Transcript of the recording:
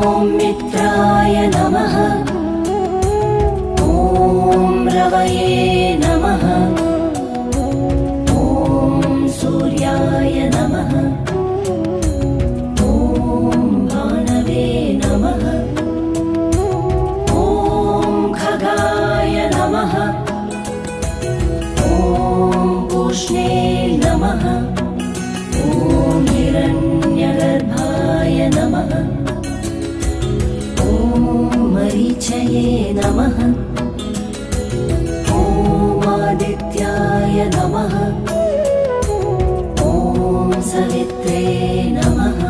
मित्राय नमः। ॐ रवये नमः। ॐ सूर्याय नमः। ॐ भानवे नमः। ॐ खगाय नमः। ॐ पूष्णे नमः। ॐ हिरण्यगर्भाय नमः। ॐ मरीचये नमः। ॐ आदित्याय नमः। ॐ सवित्रे नमः।